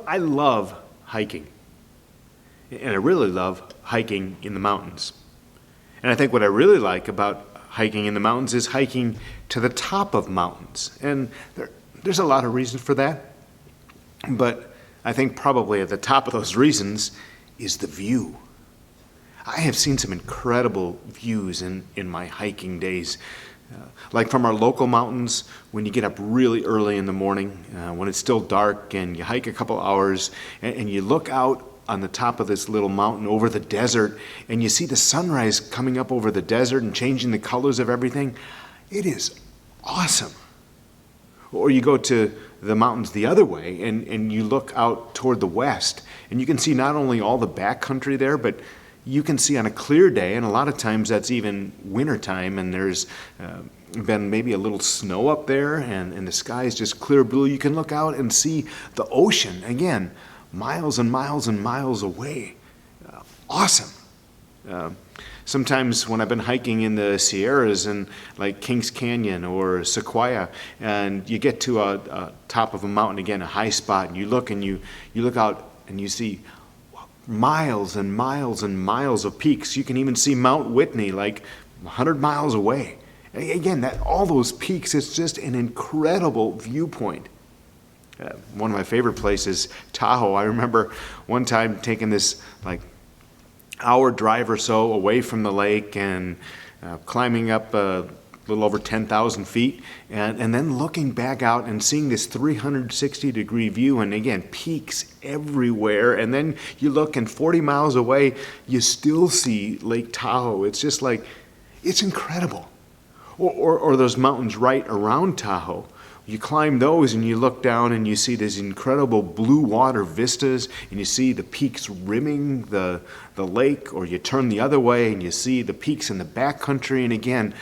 I love hiking. And I really love hiking in the mountains. And I think what I really like about hiking in the mountains is hiking to the top of mountains. And there's a lot of reasons for that. But I think probably at the top of those reasons is the view. I have seen some incredible views in my hiking days. Like from our local mountains, when you get up really early in the morning, when it's still dark, and you hike a couple hours, and you look out on the top of this little mountain over the desert, and you see the sunrise coming up over the desert and changing the colors of everything. It is awesome. Or you go to the mountains the other way, and you look out toward the west, and you can see not only all the backcountry there, but you can see on a clear day, and a lot of times that's even wintertime, and there's been maybe a little snow up there, and the sky is just clear blue. You can look out and see the ocean, again, miles and miles and miles away. Awesome. Sometimes when I've been hiking in the Sierras, and like Kings Canyon or Sequoia, and you get to a top of a mountain, again, a high spot, and you look out and you see miles and miles and miles of peaks. You can even see Mount Whitney like 100 miles away. Again, all those peaks, it's just an incredible viewpoint. One of my favorite places, Tahoe. I remember one time taking this like hour drive or so away from the lake and climbing up a little over 10,000 feet, and then looking back out and seeing this 360-degree view, and again, peaks everywhere. And then you look, and 40 miles away, you still see Lake Tahoe. It's just like, it's incredible. Or those mountains right around Tahoe. You climb those and you look down and you see these incredible blue water vistas, and you see the peaks rimming the lake, or you turn the other way and you see the peaks in the backcountry. And again,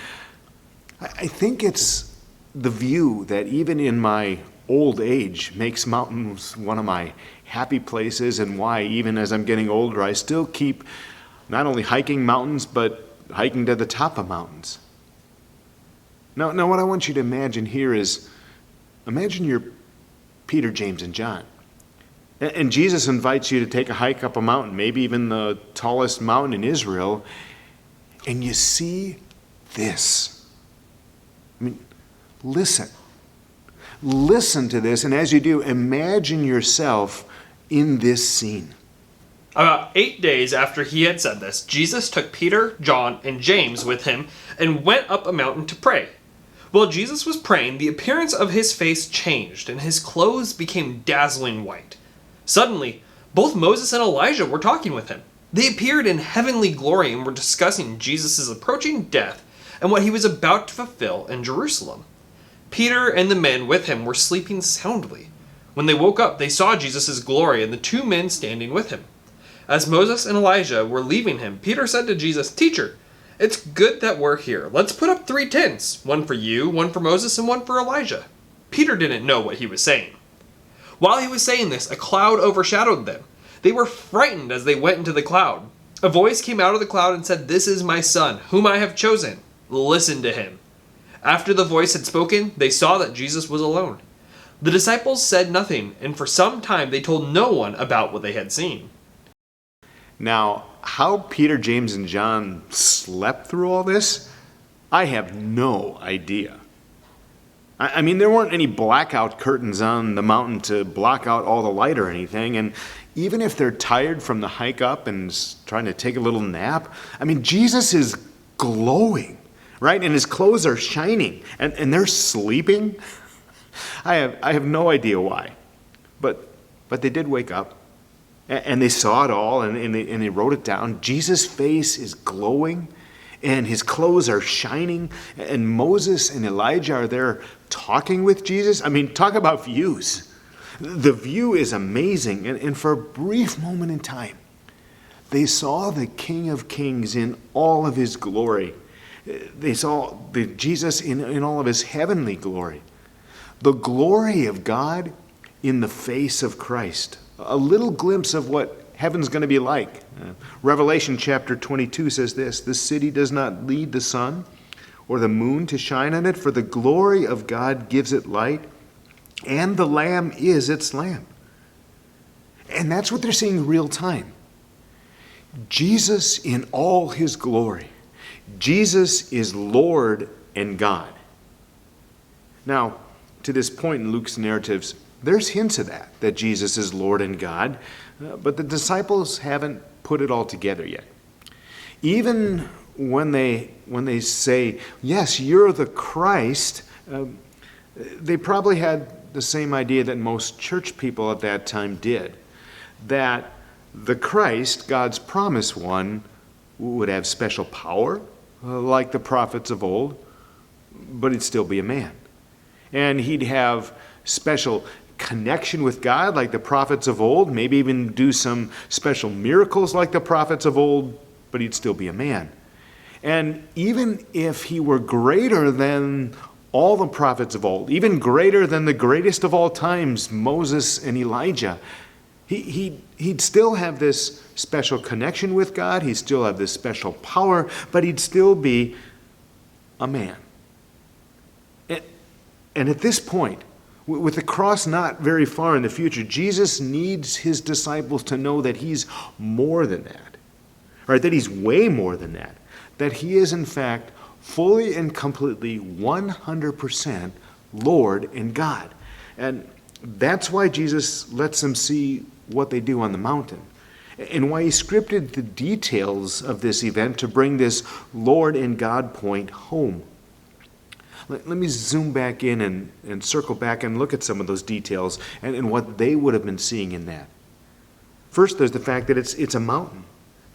I think it's the view that even in my old age makes mountains one of my happy places, and why even as I'm getting older I still keep not only hiking mountains but hiking to the top of mountains. Now what I want you to imagine here is, imagine you're Peter, James, and John. And Jesus invites you to take a hike up a mountain, maybe even the tallest mountain in Israel, and you see this. I mean, listen to this, and as you do, imagine yourself in this scene. About 8 days after he had said this, Jesus took Peter, John, and James with him and went up a mountain to pray. While Jesus was praying, the appearance of his face changed, and his clothes became dazzling white. Suddenly, both Moses and Elijah were talking with him. They appeared in heavenly glory and were discussing Jesus' approaching death and what he was about to fulfill in Jerusalem. Peter and the men with him were sleeping soundly. When they woke up, they saw Jesus' glory and the two men standing with him. As Moses and Elijah were leaving him, Peter said to Jesus, "Teacher, it's good that we're here. Let's put up 3 tents, one for you, one for Moses, and one for Elijah." Peter didn't know what he was saying. While he was saying this, a cloud overshadowed them. They were frightened as they went into the cloud. A voice came out of the cloud and said, "This is my son, whom I have chosen. Listen to him." After the voice had spoken, they saw that Jesus was alone. The disciples said nothing, and for some time they told no one about what they had seen. Now, how Peter, James, and John slept through all this, I have no idea. I mean, there weren't any blackout curtains on the mountain to block out all the light or anything, and even if they're tired from the hike up and trying to take a little nap, I mean, Jesus is glowing, right? And his clothes are shining, and they're sleeping. I have no idea why, but they did wake up. And they saw it all, and they wrote it down. Jesus' face is glowing, and his clothes are shining, and Moses and Elijah are there talking with Jesus. I mean, talk about views. The view is amazing, and for a brief moment in time, they saw the King of Kings in all of his glory. They saw Jesus in all of his heavenly glory. The glory of God in the face of Christ. A little glimpse of what heaven's going to be like. Revelation chapter 22 says this, "The city does not need the sun or the moon to shine on it, for the glory of God gives it light, and the Lamb is its lamp." And that's what they're seeing real time. Jesus in all his glory. Jesus is Lord and God. Now, to this point in Luke's narratives, there's hints of that Jesus is Lord and God, but the disciples haven't put it all together yet. Even when they say, yes, you're the Christ, they probably had the same idea that most church people at that time did, that the Christ, God's promised one, would have special power, like the prophets of old, but he'd still be a man. And he'd have special connection with God, like the prophets of old, maybe even do some special miracles like the prophets of old, but he'd still be a man. And even if he were greater than all the prophets of old, even greater than the greatest of all times, Moses and Elijah, he'd still have this special connection with God, he'd still have this special power, but he'd still be a man. And at this point, with the cross not very far in the future, Jesus needs his disciples to know that he's more than that, right? That he's way more than that, that he is in fact fully and completely 100% Lord and God. And that's why Jesus lets them see what they do on the mountain, and why he scripted the details of this event to bring this Lord and God point home. Let me zoom back in and circle back and look at some of those details and what they would have been seeing in that. First, there's the fact that it's a mountain.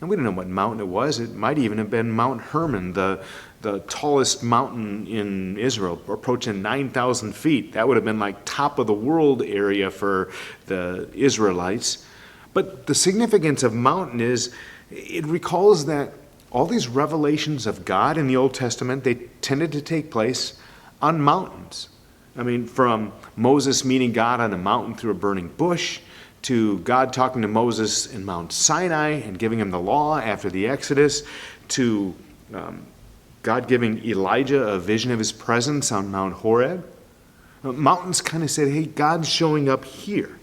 And we don't know what mountain it was. It might even have been Mount Hermon, the tallest mountain in Israel, approaching 9,000 feet. That would have been like top of the world area for the Israelites. But the significance of mountain is it recalls that all these revelations of God in the Old Testament, they tended to take place on mountains. I mean, from Moses meeting God on a mountain through a burning bush, to God talking to Moses in Mount Sinai and giving him the law after the Exodus, to God giving Elijah a vision of his presence on Mount Horeb. Mountains kind of said, hey, God's showing up here.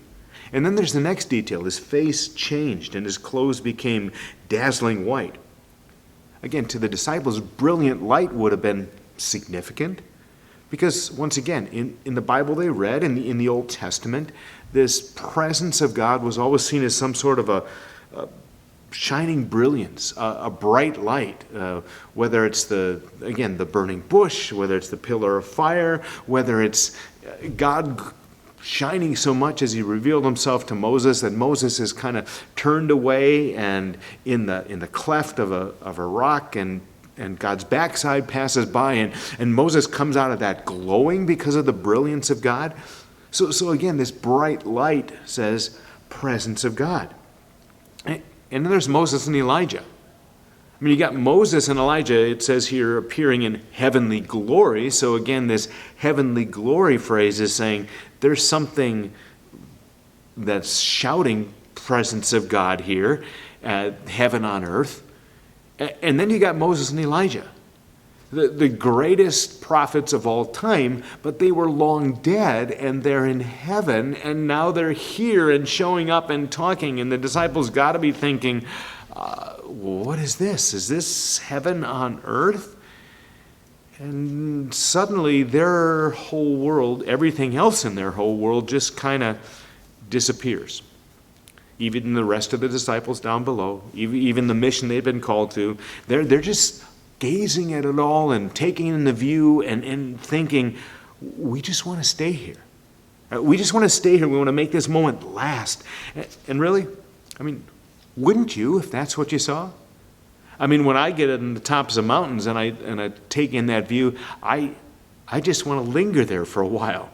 And then there's the next detail. His face changed and his clothes became dazzling white. Again, to the disciples, brilliant light would have been significant because, once again, in the Bible they read, in the Old Testament, this presence of God was always seen as some sort of a shining brilliance, a bright light, whether it's the burning bush, whether it's the pillar of fire, whether it's God shining so much as he revealed himself to Moses that Moses is kind of turned away and in the cleft of a rock and God's backside passes by and Moses comes out of that glowing because of the brilliance of God. So again, this bright light says presence of God. And then there's Moses and Elijah. I mean, you got Moses and Elijah, it says here, appearing in heavenly glory. So again, this heavenly glory phrase is saying there's something that's shouting presence of God here, heaven on earth. And then you got Moses and Elijah, the greatest prophets of all time, but they were long dead and they're in heaven and now they're here and showing up and talking, and the disciples got to be thinking, what is this? Is this heaven on earth? And suddenly their whole world, everything else in their whole world just kind of disappears. Even the rest of the disciples down below, even the mission they've been called to, they're just gazing at it all and taking in the view and thinking, we just want to stay here. We just want to stay here. We want to make this moment last. And really, I mean, wouldn't you if that's what you saw? I mean, when I get on the tops of mountains and I take in that view, I just want to linger there for a while.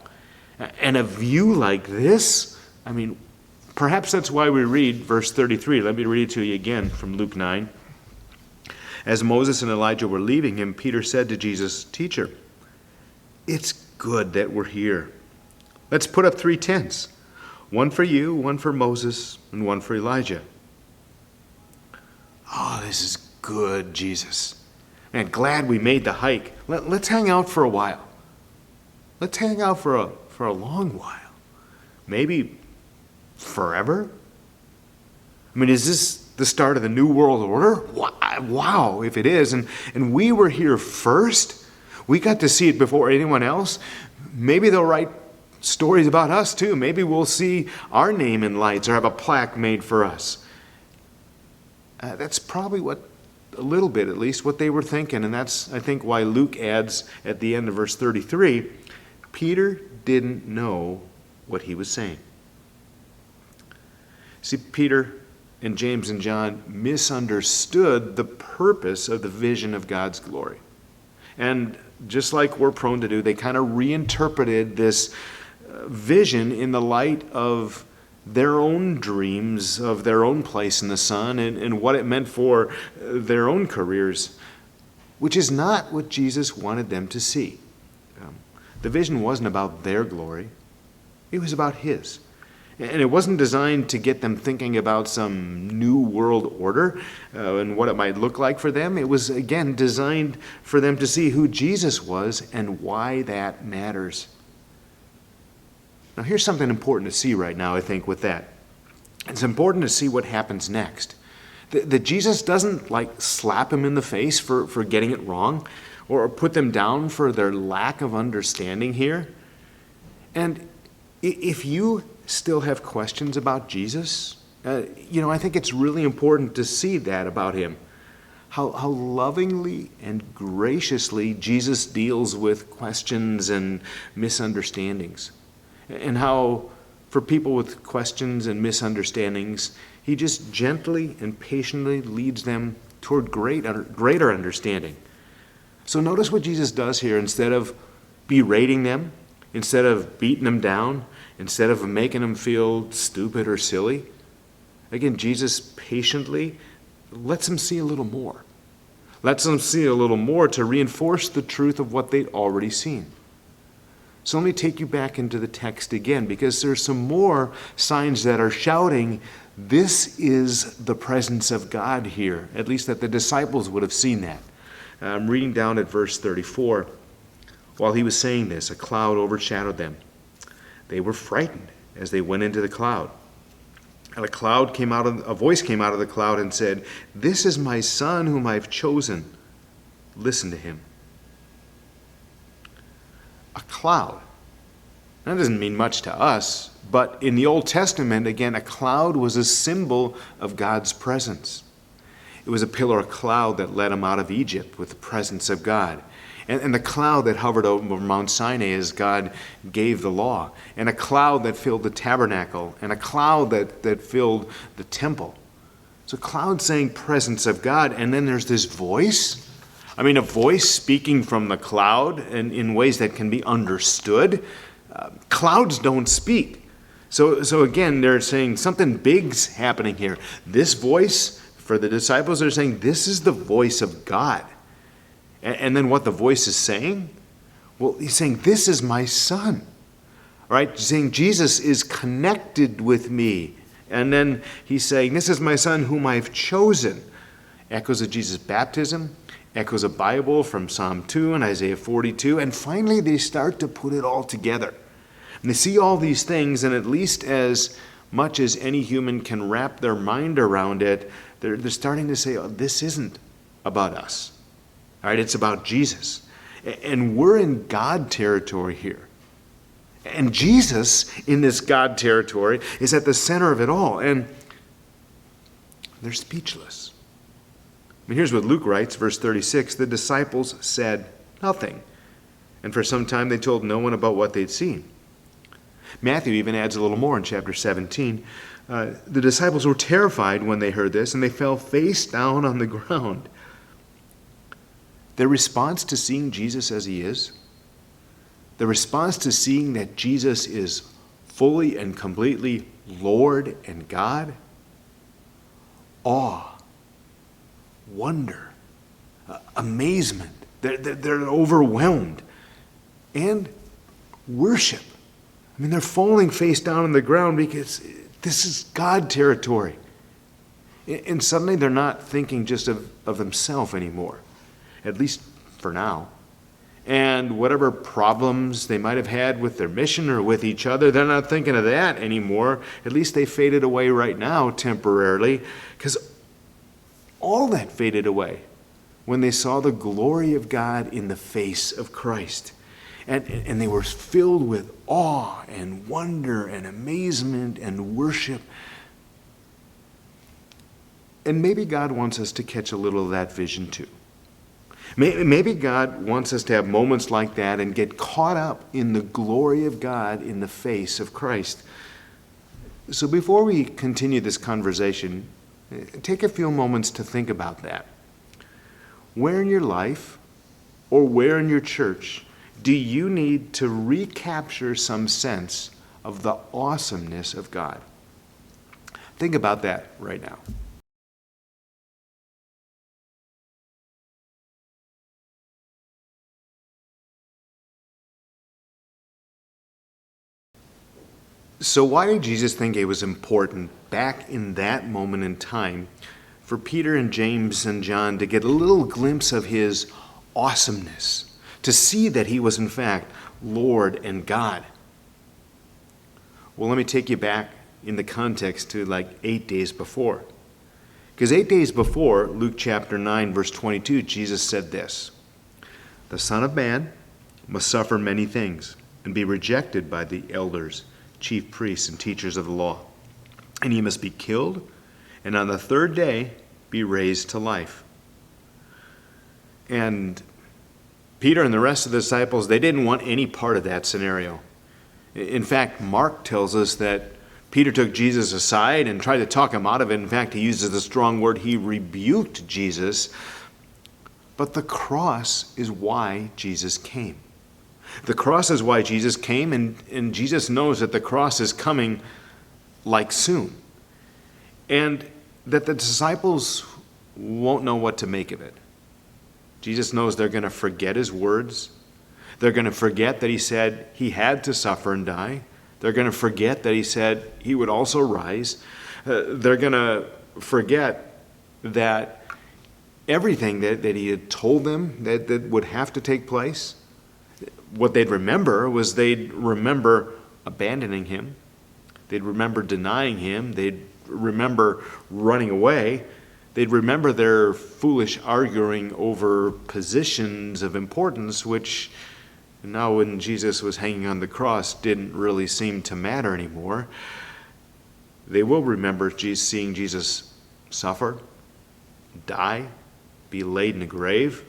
And a view like this, I mean, perhaps that's why we read verse 33. Let me read it to you again from Luke 9. As Moses and Elijah were leaving him, Peter said to Jesus, "Teacher, it's good that we're here. Let's put up 3 tents, one for you, one for Moses, and one for Elijah." Oh, this is good, Jesus. Man, glad we made the hike. Let's hang out for a while. Let's hang out for a long while. Maybe forever? I mean, is this the start of the New World Order? Wow, if it is. And we were here first. We got to see it before anyone else. Maybe they'll write stories about us too. Maybe we'll see our name in lights or have a plaque made for us. That's probably a little bit at least, what they were thinking. And that's, I think, why Luke adds at the end of verse 33, Peter didn't know what he was saying. See, Peter and James and John misunderstood the purpose of the vision of God's glory. And just like we're prone to do, they kind of reinterpreted this vision in the light of their own dreams of their own place in the sun and what it meant for their own careers, which is not what Jesus wanted them to see. The vision wasn't about their glory. It was about his. And it wasn't designed to get them thinking about some new world order and what it might look like for them. It was, again, designed for them to see who Jesus was and why that matters. Now, here's something important to see right now, I think, with that. It's important to see what happens next. That Jesus doesn't, slap them in the face for getting it wrong or put them down for their lack of understanding here. And if you still have questions about Jesus, I think it's really important to see that about him. How lovingly and graciously Jesus deals with questions and misunderstandings. And how, for people with questions and misunderstandings, he just gently and patiently leads them toward greater understanding. So notice what Jesus does here. Instead of berating them, instead of beating them down, instead of making them feel stupid or silly, again, Jesus patiently lets them see a little more. Lets them see a little more to reinforce the truth of what they'd already seen. So let me take you back into the text again, because there's some more signs that are shouting, this is the presence of God here, at least that the disciples would have seen that. I'm reading down at verse 34. While he was saying this, a cloud overshadowed them. They were frightened as they went into the cloud. And a voice came out of the cloud and said, "This is my son whom I've chosen. Listen to him." A cloud. That doesn't mean much to us, but in the Old Testament, again, a cloud was a symbol of God's presence. It was a pillar of cloud that led them out of Egypt with the presence of God. And the cloud that hovered over Mount Sinai as God gave the law. And a cloud that filled the tabernacle. And a cloud that filled the temple. So cloud saying presence of God. And then there's this voice. I mean, a voice speaking from the cloud and in ways that can be understood. Clouds don't speak. So again, they're saying something big's happening here. This voice, for the disciples, they're saying this is the voice of God. And then what the voice is saying? Well, he's saying, this is my son. All right? Saying Jesus is connected with me. And then he's saying, this is my son whom I've chosen. Echoes of Jesus' baptism. Echoes of Bible from Psalm 2 and Isaiah 42. And finally, they start to put it all together. And they see all these things, and at least as much as any human can wrap their mind around it, they're starting to say, oh, this isn't about us. All right, it's about Jesus. And we're in God territory here. And Jesus, in this God territory, is at the center of it all. And they're speechless. I mean, here's what Luke writes, verse 36. The disciples said nothing. And for some time they told no one about what they'd seen. Matthew even adds a little more in chapter 17. The disciples were terrified when they heard this, and they fell face down on the ground. Their response to seeing Jesus as he is, the response to seeing that Jesus is fully and completely Lord and God, awe, wonder, amazement. They're overwhelmed. And worship. I mean, they're falling face down on the ground because this is God territory. And suddenly they're not thinking just of themselves anymore, at least for now. And whatever problems they might have had with their mission or with each other, they're not thinking of that anymore. At least they faded away right now temporarily, because all that faded away when they saw the glory of God in the face of Christ. And they were filled with awe and wonder and amazement and worship. And maybe God wants us to catch a little of that vision too. Maybe God wants us to have moments like that and get caught up in the glory of God in the face of Christ. So before we continue this conversation, take a few moments to think about that. Where in your life or where in your church do you need to recapture some sense of the awesomeness of God? Think about that right now. So why did Jesus think it was important back in that moment in time for Peter and James and John to get a little glimpse of his awesomeness, to see that he was in fact Lord and God? Well, let me take you back in the context to like 8 days before. Because 8 days before, Luke chapter 9, verse 22, Jesus said this: "The Son of Man must suffer many things and be rejected by the elders, chief priests, and teachers of the law. And he must be killed, and on the third day be raised to life." And Peter and the rest of the disciples, they didn't want any part of that scenario. In fact, Mark tells us that Peter took Jesus aside and tried to talk him out of it. In fact, he uses the strong word, he rebuked Jesus. But the cross is why Jesus came. The cross is why Jesus came, and Jesus knows that the cross is coming like soon. And that the disciples won't know what to make of it. Jesus knows they're going to forget his words. They're going to forget that he said he had to suffer and die. They're going to forget that he said he would also rise. They're going to forget that everything that he had told them that would have to take place, what they'd remember was they'd remember abandoning him. They'd remember denying him. They'd remember running away. They'd remember their foolish arguing over positions of importance, which now when Jesus was hanging on the cross didn't really seem to matter anymore. They will remember seeing Jesus suffer, die, be laid in a grave.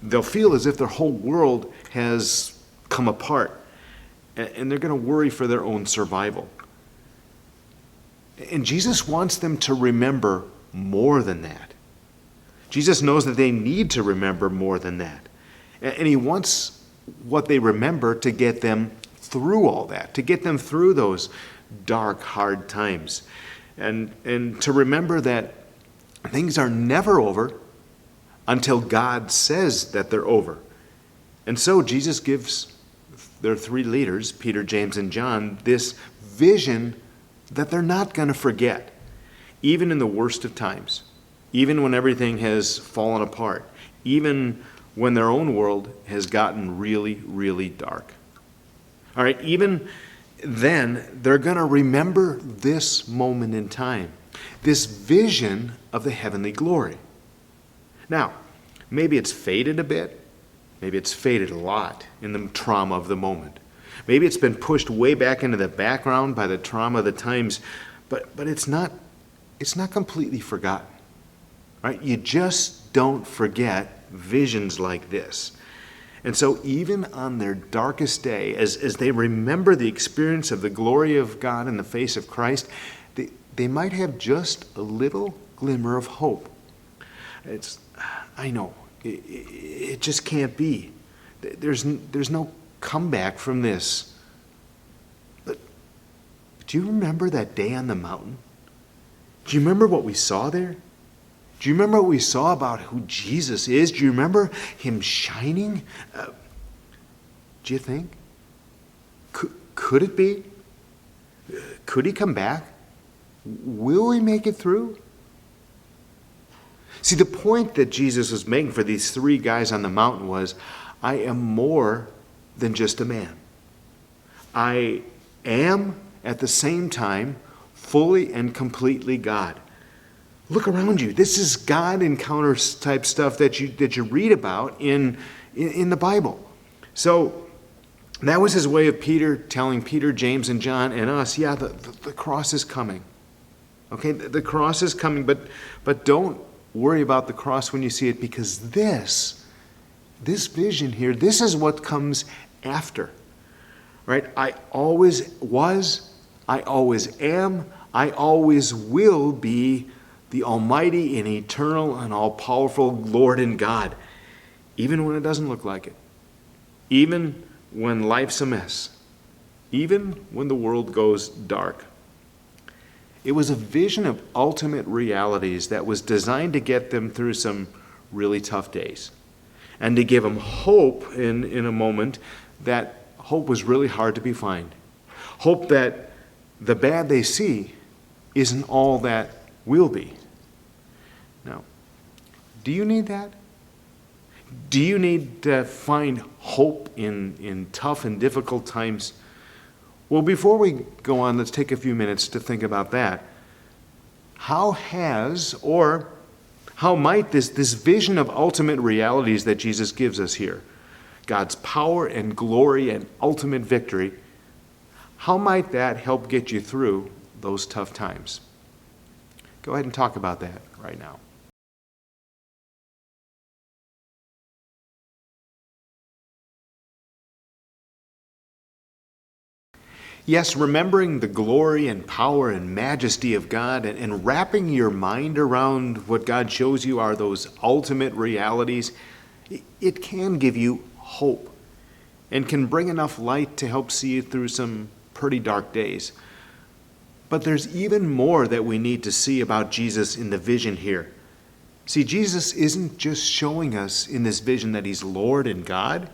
They'll feel as if their whole world has come apart, and they're going to worry for their own survival. And Jesus wants them to remember more than that. Jesus knows that they need to remember more than that. And he wants what they remember to get them through all that, to get them through those dark, hard times. And to remember that things are never over until God says that they're over. And so Jesus gives their three leaders, Peter, James, and John, this vision that they're not going to forget, even in the worst of times, even when everything has fallen apart, even when their own world has gotten really, really dark. All right, even then, they're going to remember this moment in time, this vision of the heavenly glory. Now, maybe it's faded a bit. Maybe it's faded a lot in the trauma of the moment. Maybe it's been pushed way back into the background by the trauma of the times, but it's not completely forgotten. Right? You just don't forget visions like this. And so even on their darkest day, as they remember the experience of the glory of God in the face of Christ, they might have just a little glimmer of hope. I know, it just can't be. There's no comeback from this. But do you remember that day on the mountain? Do you remember what we saw there? Do you remember what we saw about who Jesus is? Do you remember him shining? Do you think? Could it be? Could he come back? Will we make it through? See, the point that Jesus was making for these three guys on the mountain was, I am more than just a man. I am, at the same time, fully and completely God. Look around you. This is God encounters type stuff that you read about in the Bible. So that was his way of Peter telling Peter, James, and John, and us, yeah, the cross is coming. Okay, the cross is coming, but don't worry about the cross when you see it, because this vision here, this is what comes after. Right? I always was, I always am, I always will be the almighty and eternal and all-powerful Lord and God, even when it doesn't look like it, even when life's a mess, even when the world goes dark. It was a vision of ultimate realities that was designed to get them through some really tough days and to give them hope in a moment that hope was really hard to be found. Hope that the bad they see isn't all that will be. Now, do you need that? Do you need to find hope in tough and difficult times? Well, before we go on, let's take a few minutes to think about that. How might this vision of ultimate realities that Jesus gives us here, God's power and glory and ultimate victory, how might that help get you through those tough times? Go ahead and talk about that right now. Yes, remembering the glory and power and majesty of God and wrapping your mind around what God shows you are those ultimate realities, it can give you hope and can bring enough light to help see you through some pretty dark days. But there's even more that we need to see about Jesus in the vision here. See, Jesus isn't just showing us in this vision that he's Lord and God.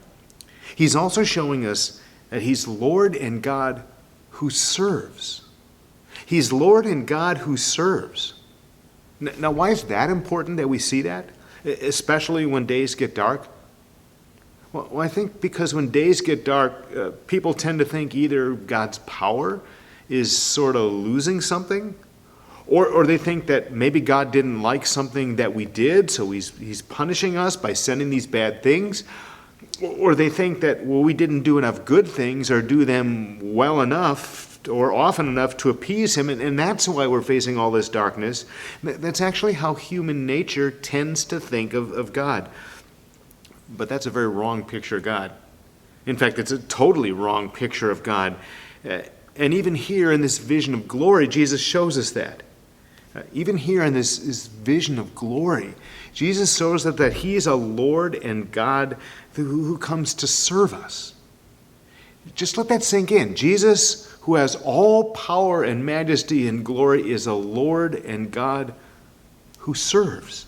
He's also showing us that he's Lord and God who serves. He's Lord and God who serves. Now, why is that important that we see that, especially when days get dark? Well, I think because when days get dark, people tend to think either God's power is sort of losing something, or they think that maybe God didn't like something that we did, so he's punishing us by sending these bad things. Or they think that, well, we didn't do enough good things or do them well enough or often enough to appease him, and that's why we're facing all this darkness. That's actually how human nature tends to think of God. But that's a very wrong picture of God. In fact, it's a totally wrong picture of God. And even here in this vision of glory, Jesus shows us that. Even here in this vision of glory, Jesus shows us that he is a Lord and God who comes to serve us. Just let that sink in. Jesus, who has all power and majesty and glory, is a Lord and God who serves.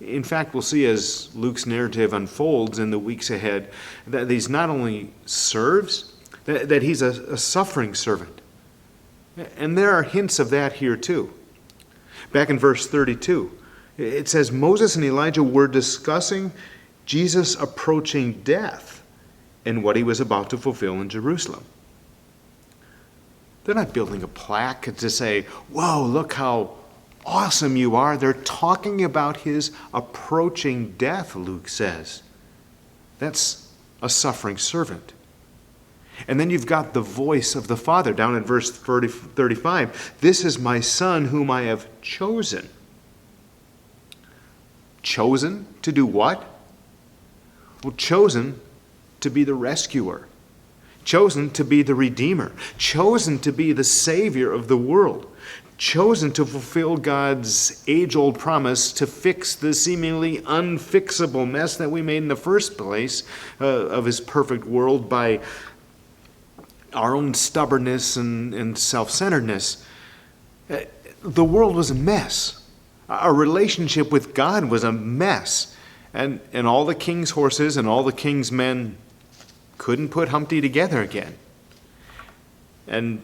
In fact, we'll see as Luke's narrative unfolds in the weeks ahead that he's not only serves, that he's a suffering servant. And there are hints of that here too. Back in verse 32, it says, Moses and Elijah were discussing Jesus' approaching death and what he was about to fulfill in Jerusalem. They're not building a plaque to say, whoa, look how awesome you are. They're talking about his approaching death, Luke says. That's a suffering servant. And then you've got the voice of the Father down in verse 35. This is my Son whom I have chosen. Chosen to do what? Well, chosen to be the rescuer. Chosen to be the Redeemer. Chosen to be the Savior of the world. Chosen to fulfill God's age-old promise to fix the seemingly unfixable mess that we made in the first place of his perfect world by our own stubbornness and self-centeredness. The world was a mess. Our relationship with God was a mess. And all the king's horses and all the king's men couldn't put Humpty together again. And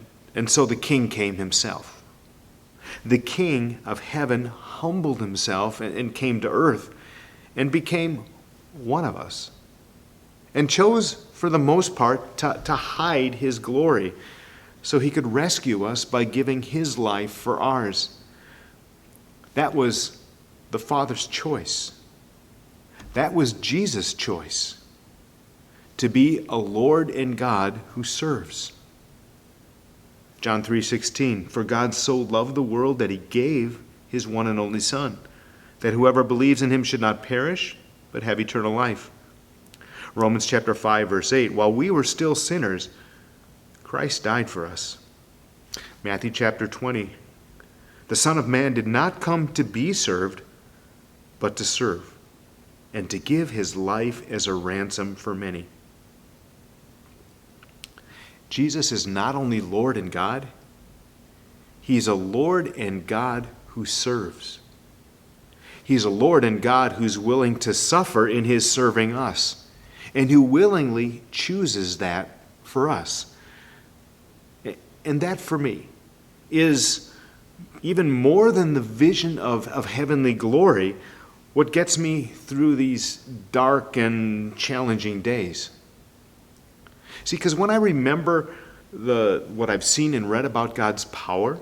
so the king came himself. The King of heaven humbled himself and came to earth and became one of us, and chose, for the most part, to hide his glory so he could rescue us by giving his life for ours. That was the Father's choice. That was Jesus' choice, to be a Lord and God who serves. John 3:16, for God so loved the world that he gave his one and only Son, that whoever believes in him should not perish, but have eternal life. Romans chapter 5, verse 8, while we were still sinners, Christ died for us. Matthew chapter 20, the Son of Man did not come to be served, but to serve, and to give his life as a ransom for many. Jesus is not only Lord and God, he's a Lord and God who serves. He's a Lord and God who's willing to suffer in his serving us, and who willingly chooses that for us. And that, for me, is even more than the vision of heavenly glory, what gets me through these dark and challenging days. See, because when I remember what I've seen and read about God's power,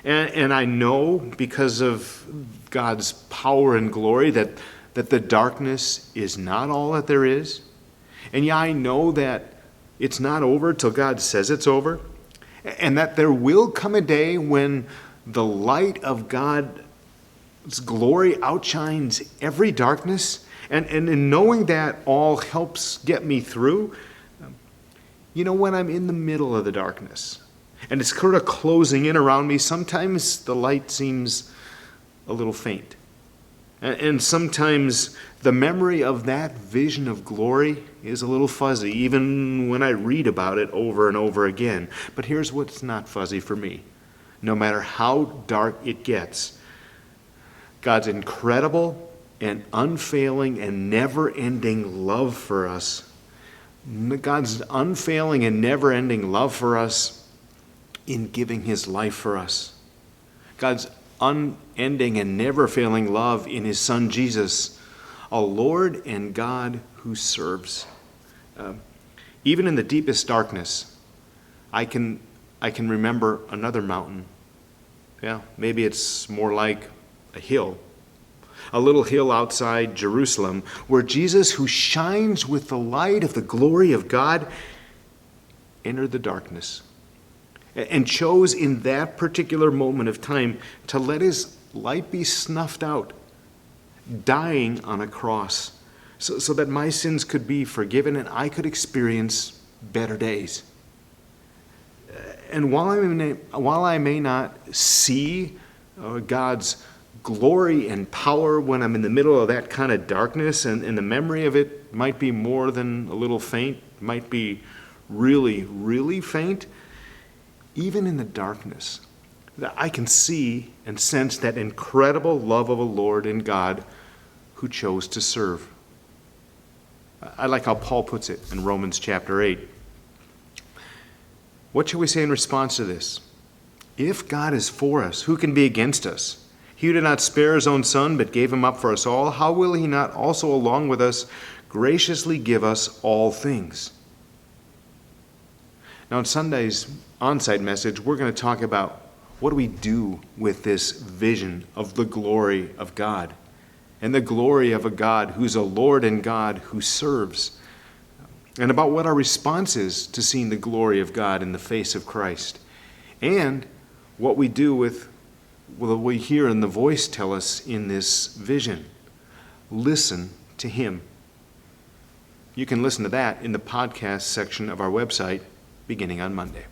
and I know because of God's power and glory that the darkness is not all that there is, and yeah, I know that it's not over till God says it's over, and that there will come a day when the light of God's glory outshines every darkness, and in knowing that all helps get me through. When I'm in the middle of the darkness and it's sort of closing in around me, sometimes the light seems a little faint. And sometimes the memory of that vision of glory is a little fuzzy, even when I read about it over and over again. But here's what's not fuzzy for me. No matter how dark it gets, God's incredible and unfailing and never-ending love for us, God's unfailing and never-ending love for us in giving his life for us, God's unending and never-failing love in his Son Jesus, a Lord and God who serves. Even in the deepest darkness, I can remember another mountain. Yeah, maybe it's more like a hill. A little hill outside Jerusalem, where Jesus, who shines with the light of the glory of God, entered the darkness and chose in that particular moment of time to let his light be snuffed out, dying on a cross, so that my sins could be forgiven and I could experience better days. And while I may not see God's glory and power when I'm in the middle of that kind of darkness, and the memory of it might be more than a little faint, might be really, really faint, even in the darkness, I can see and sense that incredible love of a Lord and God who chose to serve. I like how Paul puts it in Romans chapter 8. What shall we say in response to this? If God is for us, who can be against us? He who did not spare his own Son, but gave him up for us all, how will he not also along with us graciously give us all things? Now in Sunday's on-site message, we're going to talk about what do we do with this vision of the glory of God, and the glory of a God who's a Lord and God who serves, and about what our response is to seeing the glory of God in the face of Christ, and what we do with what we hear and the voice tell us in this vision. Listen to him. You can listen to that in the podcast section of our website beginning on Monday.